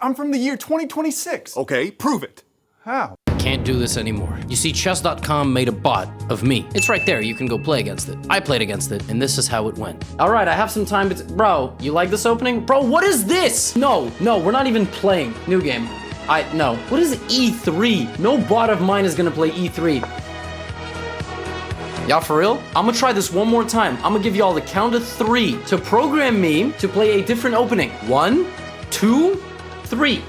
I'm from the year 2026. Okay, prove it. How? Can't do this anymore. You see, chess.com made a bot of me. It's right there, you can go play against it. I played against it, and this is how it went. All right, I have some time, bro, you like this opening? Bro, what is this? No, we're not even playing. New game. No. What is E3? No bot of mine is gonna play E3. Y'all for real? I'm gonna try this one more time. I'm gonna give y'all the count of 3 to program me to play a different opening. 1, 2, 3.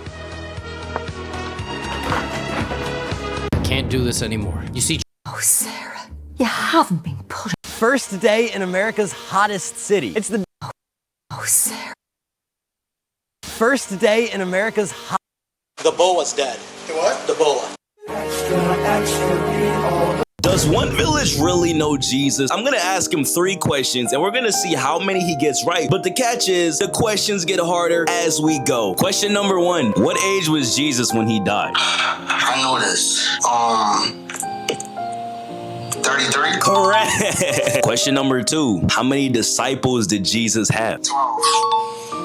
Can't do this anymore. You see. Oh, Sarah, you haven't been put. First day in America's hottest city. It's the. Oh, Sarah. First day in America's hot. The boa's dead. The what? The boa. Does one village really know Jesus? I'm gonna ask him 3 questions and we're gonna see how many he gets right. But the catch is, the questions get harder as we go. Question number 1, what age was Jesus when he died? I know this. 33? Correct. Question number 2, how many disciples did Jesus have? 12.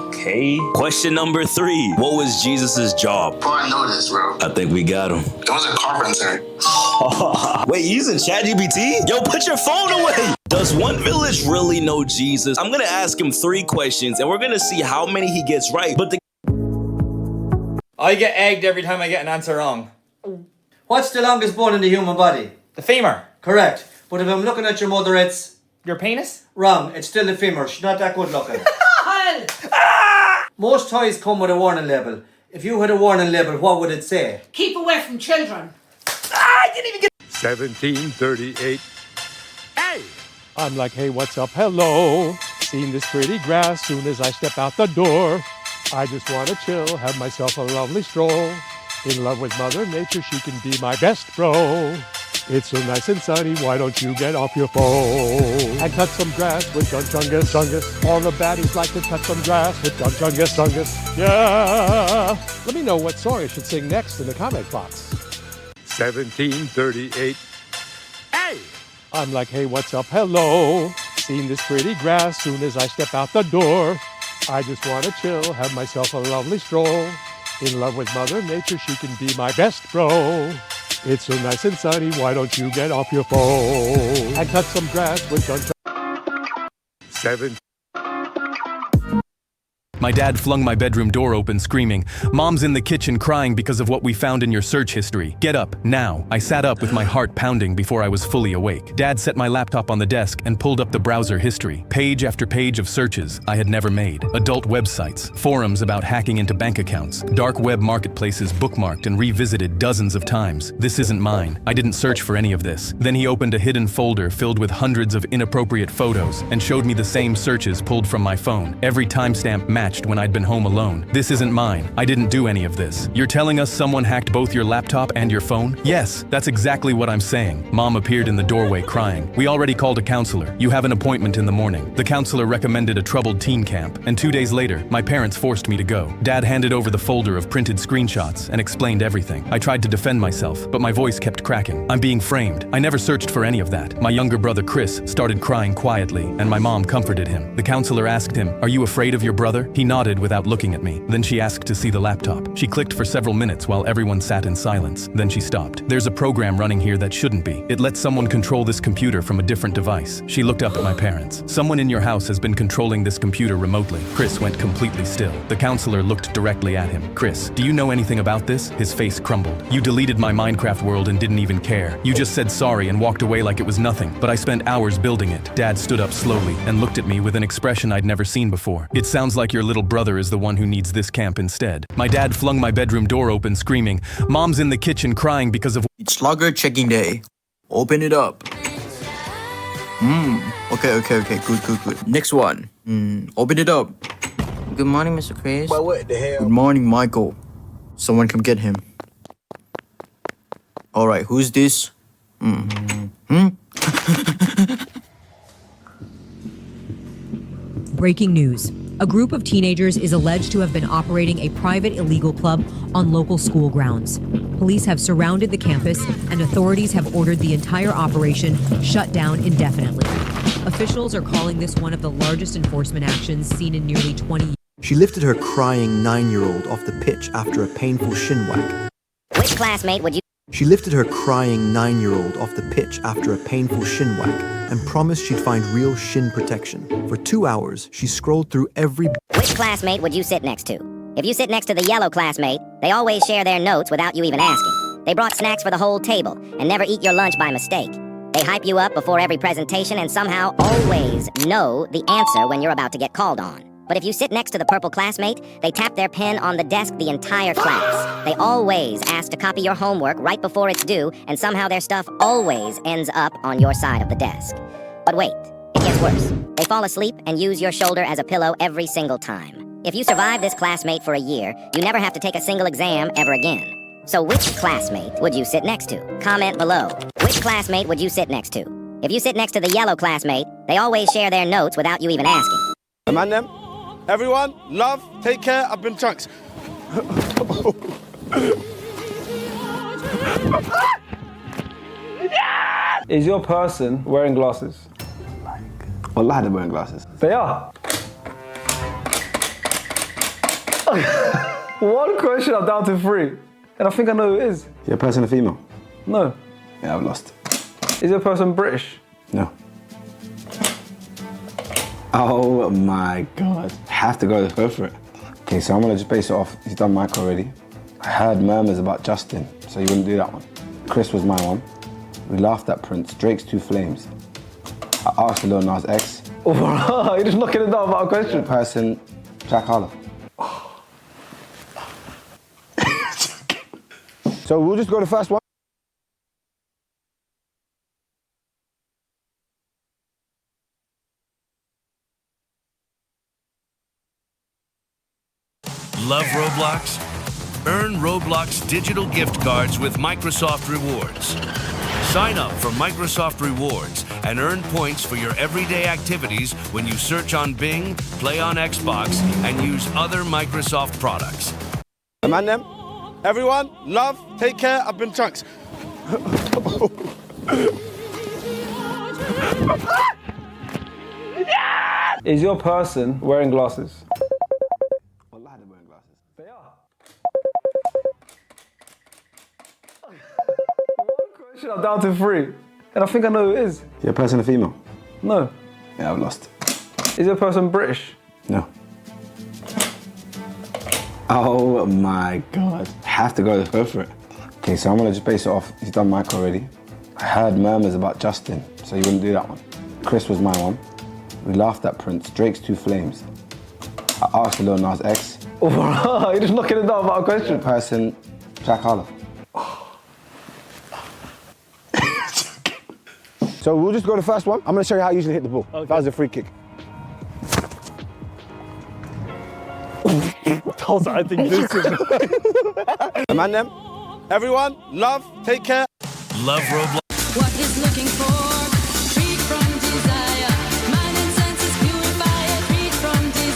Okay. Question number 3, what was Jesus's job? Bro, I know this, bro. I think we got him. It was a carpenter. Wait, you using ChatGPT? Yo, put your phone away. Does one village really know Jesus? I'm gonna ask him 3 questions and we're gonna see how many he gets right. But I get egged every time I get an answer wrong. What's the longest bone in the human body? The femur. Correct. But if I'm looking at your mother, it's... Your penis? Wrong. It's still the femur. She's not that good looking. Most toys come with a warning label. If you had a warning label, what would it say? Keep away from children. I didn't even get... 1738. Hey! I'm like, hey, what's up? Hello. Seen this pretty grass soon as I step out the door. I just want to chill, have myself a lovely stroll. In love with Mother Nature, she can be my best bro. It's so nice and sunny, why don't you get off your phone and cut some grass with Chungus Chungus. All the baddies like to cut some grass with Chungus Chungus. Yeah! Let me know what song I should sing next in the comment box. 1738. Hey! I'm like, hey, what's up? Hello. Seen this pretty grass soon as I step out the door. I just want to chill, have myself a lovely stroll. In love with Mother Nature, she can be my best bro. It's so nice and sunny, why don't you get off your phone and cut some grass with 7. My dad flung my bedroom door open, screaming, "Mom's in the kitchen crying because of what we found in your search history. Get up, now." I sat up with my heart pounding before I was fully awake. Dad set my laptop on the desk and pulled up the browser history. Page after page of searches I had never made. Adult websites, forums about hacking into bank accounts, dark web marketplaces bookmarked and revisited dozens of times. This isn't mine. I didn't search for any of this. Then he opened a hidden folder filled with hundreds of inappropriate photos and showed me the same searches pulled from my phone. Every timestamp matched when I'd been home alone. This isn't mine. I didn't do any of this. You're telling us someone hacked both your laptop and your phone? Yes, that's exactly what I'm saying. Mom appeared in the doorway crying. We already called a counselor. You have an appointment in the morning. The counselor recommended a troubled teen camp, and 2 days later, my parents forced me to go. Dad handed over the folder of printed screenshots and explained everything. I tried to defend myself, but my voice kept cracking. I'm being framed. I never searched for any of that. My younger brother Chris started crying quietly, and my mom comforted him. The counselor asked him, "Are you afraid of your brother?" He nodded without looking at me. Then she asked to see the laptop. She clicked for several minutes while everyone sat in silence. Then she stopped. "There's a program running here that shouldn't be. It lets someone control this computer from a different device." She looked up at my parents. "Someone in your house has been controlling this computer remotely." Chris went completely still. The counselor looked directly at him. "Chris, do you know anything about this?" His face crumbled. "You deleted my Minecraft world and didn't even care. You just said sorry and walked away like it was nothing. But I spent hours building it." Dad stood up slowly and looked at me with an expression I'd never seen before. "It sounds like your little brother is the one who needs this camp instead." My dad flung my bedroom door open, screaming, "Mom's in the kitchen crying because of..." It's logger checking day. Open it up. Okay, good. Next one. Open it up. Good morning, Mr. Chris. But what the hell? Good morning, Michael. Someone come get him. Alright, who's this? Breaking news. A group of teenagers is alleged to have been operating a private illegal club on local school grounds. Police have surrounded the campus, and authorities have ordered the entire operation shut down indefinitely. Officials are calling this one of the largest enforcement actions seen in nearly 20 years. She lifted her crying 9-year-old off the pitch after a painful shin whack. Which classmate would you... She lifted her crying 9-year-old off the pitch after a painful shin whack and promised she'd find real shin protection. For 2 hours, she scrolled through every... Which classmate would you sit next to? If you sit next to the yellow classmate, they always share their notes without you even asking. They brought snacks for the whole table and never eat your lunch by mistake. They hype you up before every presentation and somehow always know the answer when you're about to get called on. But if you sit next to the purple classmate, they tap their pen on the desk the entire class. They always ask to copy your homework right before it's due, and somehow their stuff always ends up on your side of the desk. But wait, it gets worse. They fall asleep and use your shoulder as a pillow every single time. If you survive this classmate for a year, you never have to take a single exam ever again. So which classmate would you sit next to? Comment below. Which classmate would you sit next to? If you sit next to the yellow classmate, they always share their notes without you even asking. Man them. Everyone, love, take care, I've been chunks. Is your person wearing glasses? Wallahi, they're wearing glasses. They are. One question, I'm down to 3. And I think I know who it is. Your person a female? No. Yeah, I've lost. Is your person British? No. Oh my God. Have to go for it. Okay, so I'm gonna just base it off. He's done Mike already. I heard murmurs about Justin, so you wouldn't do that one. Chris was my one. We laughed at Prince. Drake's 2 Flames. I asked Lil Nas X. Oh, you're just knocking it down about a question. Person, Jack Harlow. So we'll just go to the first one. Love Roblox? Earn Roblox digital gift cards with Microsoft Rewards. Sign up for Microsoft Rewards and earn points for your everyday activities when you search on Bing, play on Xbox, and use other Microsoft products. Man them. Everyone, love, take care, I've been chunks. Is your person wearing glasses? Wallahi, they're wearing glasses. They are. One question, I'm down to 3. And I think I know who it is. Your person a female? No. Yeah, I've lost. Is your person British? No. Oh my God. Have to go for it. Okay, so I'm gonna just base it off. He's done Mike already. I heard murmurs about Justin, so you wouldn't do that one. Chris was my one. We laughed at Prince. Drake's 2 Flames. I asked Lil Nas X. Oh, you're just knocking it down about a question. Person, Jack Harlow. So we'll just go to the first one. I'm gonna show you how I usually hit the ball. Okay. That was a free kick. I think this is... Man them. Everyone, love, take care. Love Roblox. What is looking for? Freed from desire. Mind and senses purified. Freed from desire.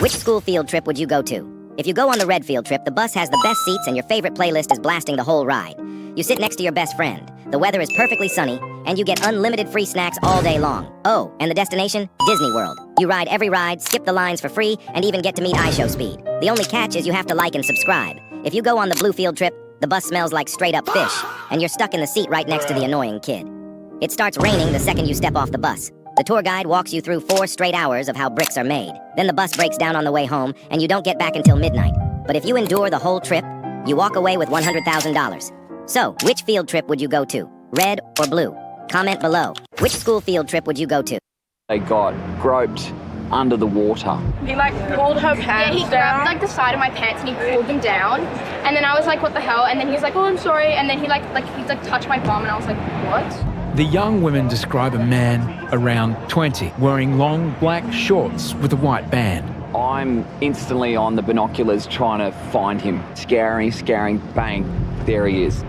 Which school field trip would you go to? If you go on the red field trip, the bus has the best seats and your favorite playlist is blasting the whole ride. You sit next to your best friend. The weather is perfectly sunny, and you get unlimited free snacks all day long. Oh, and the destination? Disney World. You ride every ride, skip the lines for free, and even get to meet iShow Speed. The only catch is you have to like and subscribe. If you go on the Bluefield trip, the bus smells like straight up fish, and you're stuck in the seat right next to the annoying kid. It starts raining the second you step off the bus. The tour guide walks you through 4 straight hours of how bricks are made. Then the bus breaks down on the way home, and you don't get back until midnight. But if you endure the whole trip, you walk away with $100,000. So, which field trip would you go to? Red or blue? Comment below. Which school field trip would you go to? They got groped under the water. He like pulled her pants he grabbed like the side of my pants and he pulled them down. And then I was like, what the hell? And then he's like, oh, I'm sorry. And then he he's touched my bum and I was like, what? The young women describe a man around 20 wearing long black shorts with a white band. I'm instantly on the binoculars trying to find him. Scouring, bang, there he is.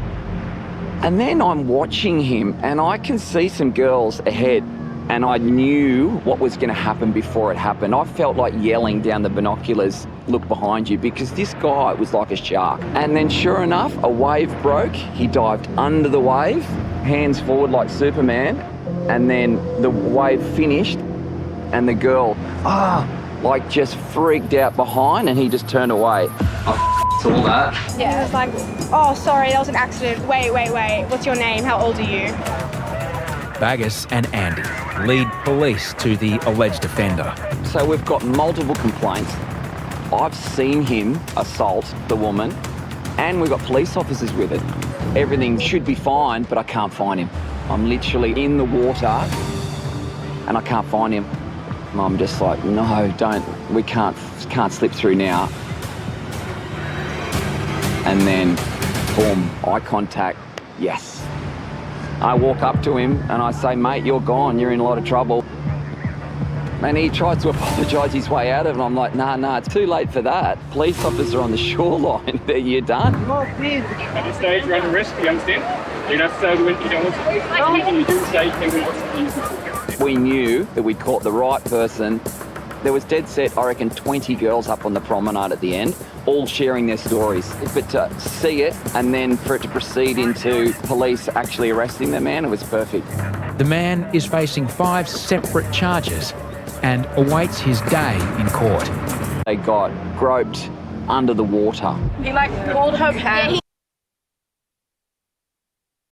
And then I'm watching him and I can see some girls ahead. And I knew what was going to happen before it happened. I felt like yelling down the binoculars, look behind you, because this guy was like a shark. And then sure enough, a wave broke. He dived under the wave, hands forward like Superman. And then the wave finished and the girl, like just freaked out behind and he just turned away. I saw that. Yeah, he was like, oh, sorry, that was an accident. Wait. What's your name? How old are you? Bagus and Andy lead police to the alleged offender. So we've got multiple complaints. I've seen him assault the woman and we've got police officers with it. Everything should be fine, but I can't find him. I'm literally in the water and I can't find him. And I'm just like, no, we can't slip through now. And then, boom, eye contact, yes. I walk up to him and I say, mate, you're gone, you're in a lot of trouble. And he tries to apologise his way out of it. I'm like, nah, it's too late for that. Police officer on the shoreline, you're done. At this stage, you're under risk, you understand? You're not so good, you don't. We knew that we'd caught the right person. There was dead set, I reckon, 20 girls up on the promenade at the end, all sharing their stories. But to see it and then for it to proceed into police actually arresting the man, it was perfect. The man is facing 5 separate charges and awaits his day in court. They got groped under the water. He like pulled her pants